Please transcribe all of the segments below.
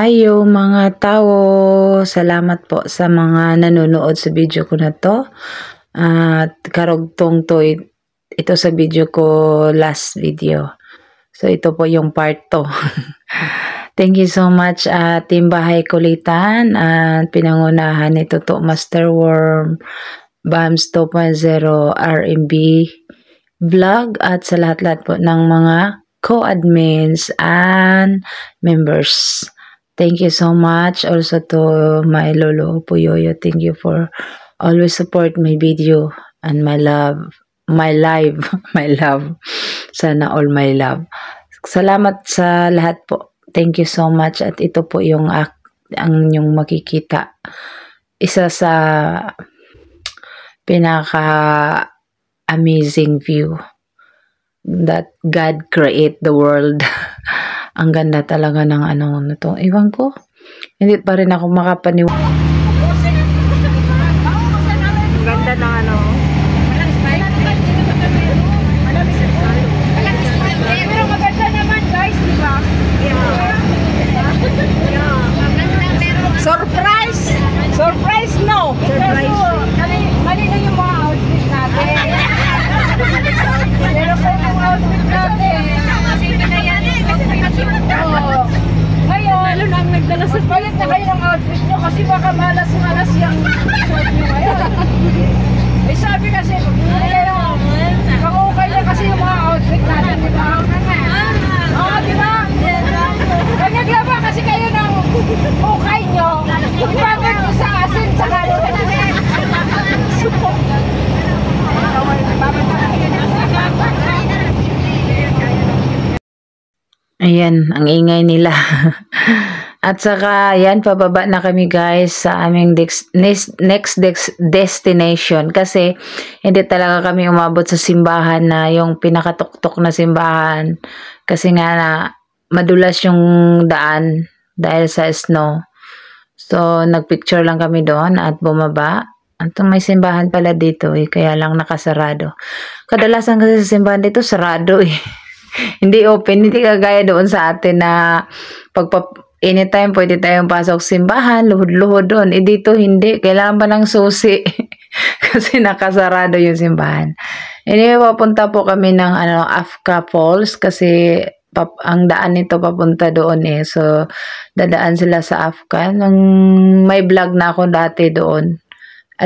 Hayo mga tao, salamat po sa mga nanonood sa video ko na to. At karugtong to ito sa video ko last video. So ito po yung part 2. Thank you so much Team Bahay Kulitan at pinangunahan ito to Master Worm, Bams 2.0, RMB Vlog at sa lahat-lahat po ng mga co-admins and members. Thank you so much also to my Lolo Puyoyo. Thank you for always support my video and my live, my love. Sana all my love. Salamat sa lahat po. Thank you so much at ito po yung yung makikita. Isa sa pinaka amazing view that God create the world. Ang ganda talaga ng ano na to. Iwan ko. Hindi pa rin ako makapaniwala. Ang ganda ng ano. Pero maganda naman guys, di ba? Surprise! Surprise no! Surprise! Mali na yung mga outfit natin. Pero kung yung outfit natin, ngayon, lalo na ang nagdala sa palit na kayo ng outfit nyo kasi baka malas-malas yung suot nyo ngayon. Eh sabi kasi, makukay na kasi yung mga outfit natin, di ba? Oo, di ba? Pag naglaba kasi kayo ng hukay nyo, ibabag nyo sa asin sa kalot. Ayan, ang ingay nila. At saka, ayan, pababa na kami guys sa aming next destination. Kasi, hindi talaga kami umabot sa simbahan na yung pinakatuktok na simbahan. Kasi nga na, madulas yung daan dahil sa snow. So, nagpicture lang kami doon at bumaba. At may simbahan pala dito kaya lang nakasarado. Kadalasan kasi sa simbahan dito, sarado Hindi open, hindi kagaya doon sa atin na anytime pwede tayong pasok simbahan, luhod-luhod doon. Dito hindi, kailangan pa ng susi kasi nakasarado yung simbahan. Anyway, papunta po kami ng Afka Falls kasi ang daan nito papunta doon So, dadaan sila sa Afka. Nung may vlog na ako dati doon,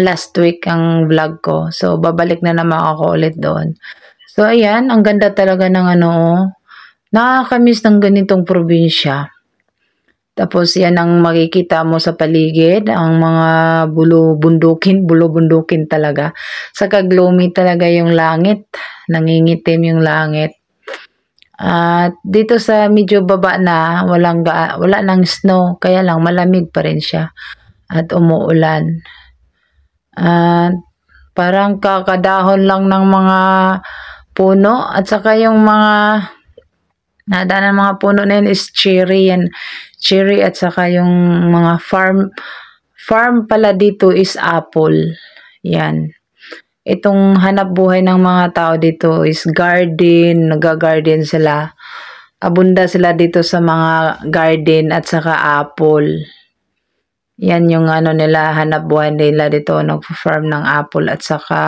last week ang vlog ko. So, babalik na naman ako ulit doon. So, ayan, ang ganda talaga ng nakakamiss ng ganitong probinsya. Tapos, yan ang makikita mo sa paligid, ang mga bulo-bundukin talaga. Saka gloomy talaga yung langit, nangingitim yung langit. At dito sa medyo baba na, wala nang snow, kaya lang malamig pa rin siya. At umuulan. At parang kakadahon lang ng mga puno at saka yung mga nadaanan mga puno na yun is cherry at saka yung mga farm pala dito is apple. Yan. Itong hanap buhay ng mga tao dito is garden, nag-garden sila. Abunda sila dito sa mga garden at saka apple. Yan yung nila, hanap buhay nila dito, nag-farm ng apple at saka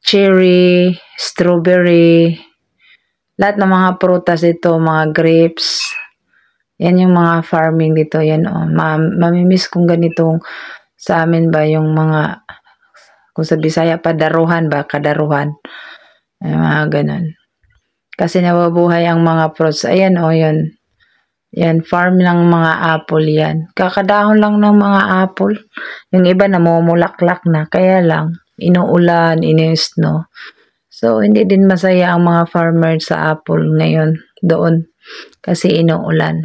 cherry, strawberry, lahat ng mga prutas dito, mga grapes. Yan yung mga farming dito. Yan mamimiss kong ganitong sa amin ba yung mga, kung sa Bisaya padaruhan ba, kadaruhan. Mga ganun. Kasi nababuhay ang mga fruits. Ayan yun. Yan, farm ng mga apple yan. Kakadahon lang ng mga apple. Yung iba namumulaklak na. Kaya lang, inuulan, snow. So, hindi din masaya ang mga farmer sa apple ngayon doon. Kasi inuulan.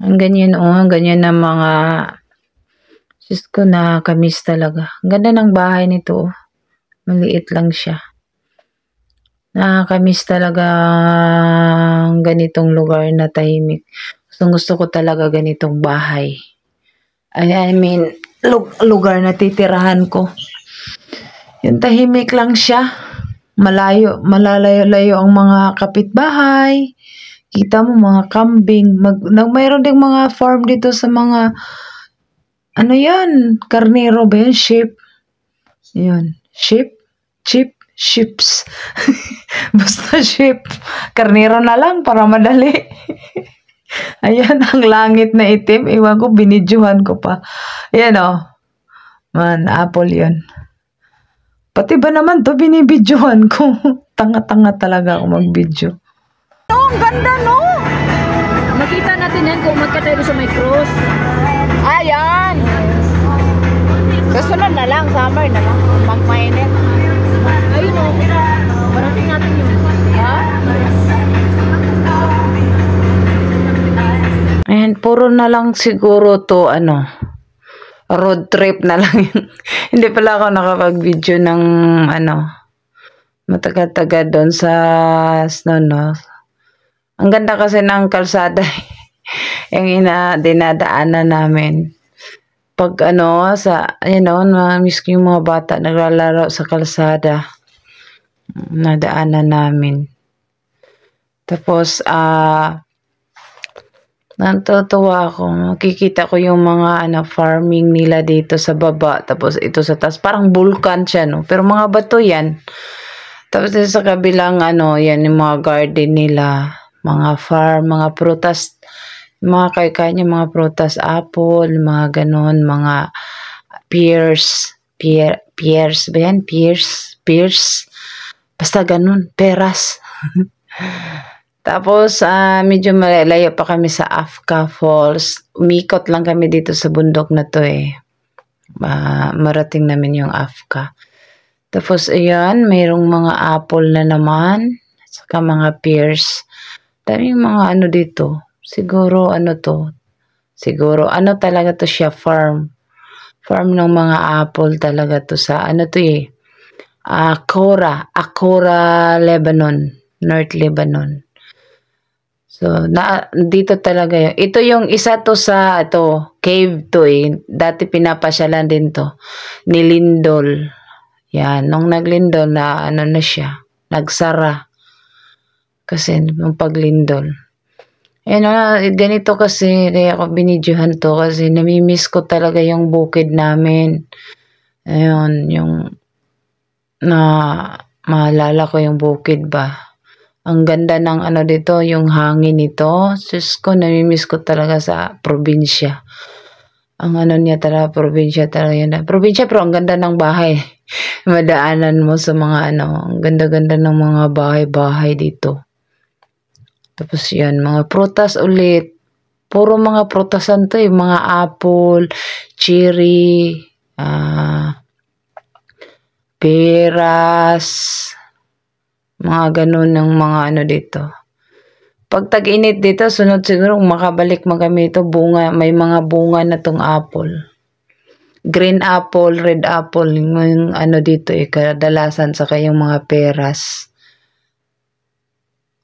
Ang ganyan ang ganyan na mga Diyos ko, nakakamiss talaga. Ang ganda ng bahay nito. Maliit lang siya. Nakakamiss talaga ang ganitong lugar na tahimik. Gusto ko talaga ganitong bahay. I mean, lugar na titirahan ko. Yung tahimik lang siya. Malalayo ang mga kapitbahay. Kita mo mga kambing, mayroon ding mga farm dito sa mga ano yan, karnero ba yan? Sheep. Yun. Sheeps. Basta sheep. Karnero na lang para madali. Ayan, ang langit na itim. Iwan ko, binidyohan ko pa. Ayan o. Man, apple yun. Pati ba naman to binibidyohan ko? Tanga-tanga talaga ako mag-video. Oh, ang ganda no! Makita natin yan kung magkatayo sa may cross. Ayan! Susunod na lang, summer na lang. Magmainit. Ayun o. Parating natin yun. Ha? Ayan, puro na lang siguro to, road trip na lang yun. Hindi pala ako nakapag-video ng, matagal-tagal doon sa snow, no? Ang ganda kasi ng kalsada, yung dinadaanan namin. Pag na-miss ko yung mga bata, naglalaro sa kalsada, nadaanan namin. Tapos, natutuwa ako. Makikita ko yung mga farming nila dito sa baba. Tapos ito sa taas. Parang vulkan siya, no? Pero mga bato yan. Tapos sa kabilang, yan yung mga garden nila. Mga farm, mga prutas. Mga kanya mga prutas, apple, mga ganon, mga pears ba yan? Pears. Basta ganon, peras. Tapos, medyo malayo pa kami sa Afka Falls. Umikot lang kami dito sa bundok na to eh. Marating namin yung Afka. Tapos, ayan, mayroong mga apple na naman. Saka mga pears. Daming mga dito. Siguro, Siguro, talaga to siya, farm. Farm ng mga apple talaga to sa, to eh. Akora, Lebanon. North Lebanon. So, dito talaga yun. Ito yung isa to sa, cave to eh. Dati pinapasyalan din to. Ni Lindol. Yan, nung naglindol na, na siya. Nagsara. Kasi, nung paglindol. Ganito kasi, kaya ako binidyohan to kasi namimiss ko talaga yung bukid namin. Ayun, maalala ko yung bukid ba. Ang ganda ng dito, yung hangin nito. Sus ko, namimiss ko talaga sa probinsya. Ang niya talaga, probinsya talaga yan. Probinsya, pero ang ganda ng bahay. Madaanan mo sa mga ang ganda-ganda ng mga bahay-bahay dito. Tapos yan, mga prutas ulit. Puro mga prutasan to eh. Mga apple, cherry, peras, mga ganun ng mga dito. Pag tag-init dito, sunod siguro makabalik kami ito, may mga bunga na tong apple. Green apple, red apple, yung dito eh, kadalasan, saka yung mga peras.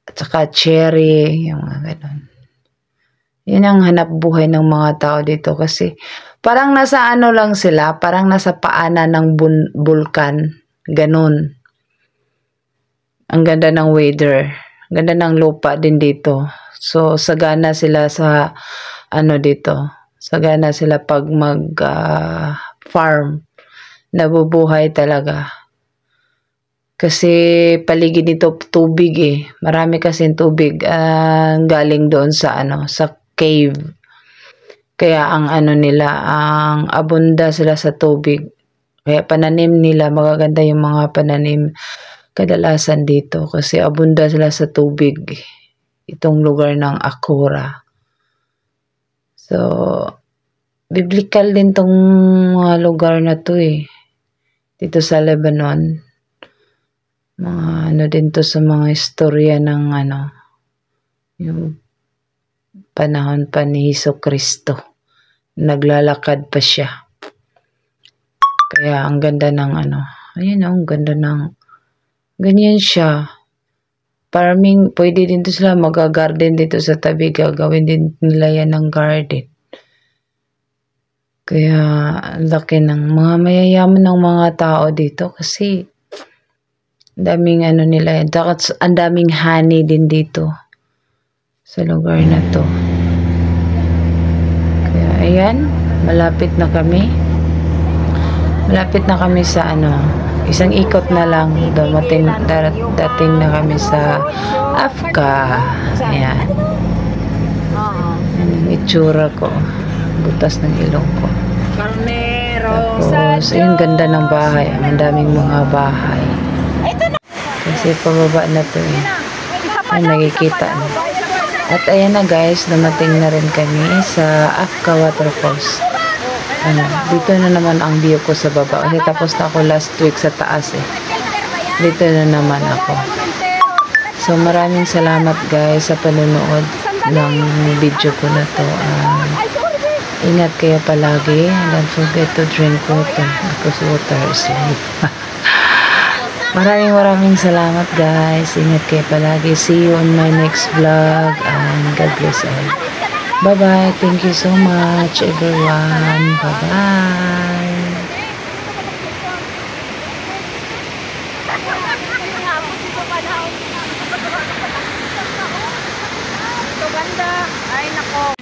At saka cherry, yung mga ganun. Yun ang hanap buhay ng mga tao dito kasi parang nasa lang sila, parang nasa paanan ng bulkan, ganun. Ang ganda ng weather. Ang ganda ng lupa din dito. So, sagana sila sa, dito. Sagana sila pag farm. Nabubuhay talaga. Kasi paligid nito tubig eh. Marami kasi tubig galing doon sa, sa cave. Kaya ang nila, ang abunda sila sa tubig. Kaya pananim nila, magaganda yung mga pananim kadalasan dito kasi abunda sila sa tubig itong lugar ng Akora. So, biblical din tong lugar na to eh. Dito sa Lebanon. Mga din to sa mga istorya ng yung panahon pa ni Jesucristo. Naglalakad pa siya. Kaya ang ganda ng ayun ang ganda ng ganyan siya. Farming, pwede din to sila mag-garden dito sa tabi. Gagawin din nila yan ng garden. Kaya, laki ng mga mayayaman ng mga tao dito kasi daming nila yan. Ang daming honey din dito. sa lugar na to. Kaya ayan, malapit na kami. Malapit na kami sa isang ikot na lang dating na kami sa Afka. Ayan. Yan ang itsura ko. Butas ng ilong ko. Tapos, ayun, ganda ng bahay. Ang daming mga bahay. Kasi pababa na to eh. Ay, nakikita na. At ayan na guys, dumating na rin kami sa Afka Waterfalls. Dito na naman ang view ko sa baba. Kasi tapos na ako last week sa taas eh. Dito na naman ako. So maraming salamat guys sa panonood ng video ko na to. Ingat kayo palagi. Don't forget to drink water because water is life. Maraming salamat guys. Ingat kayo palagi. See you on my next vlog and God bless all. Bye bye. Thank you so much everyone. Bye bye. Ito ganda. Ay nako.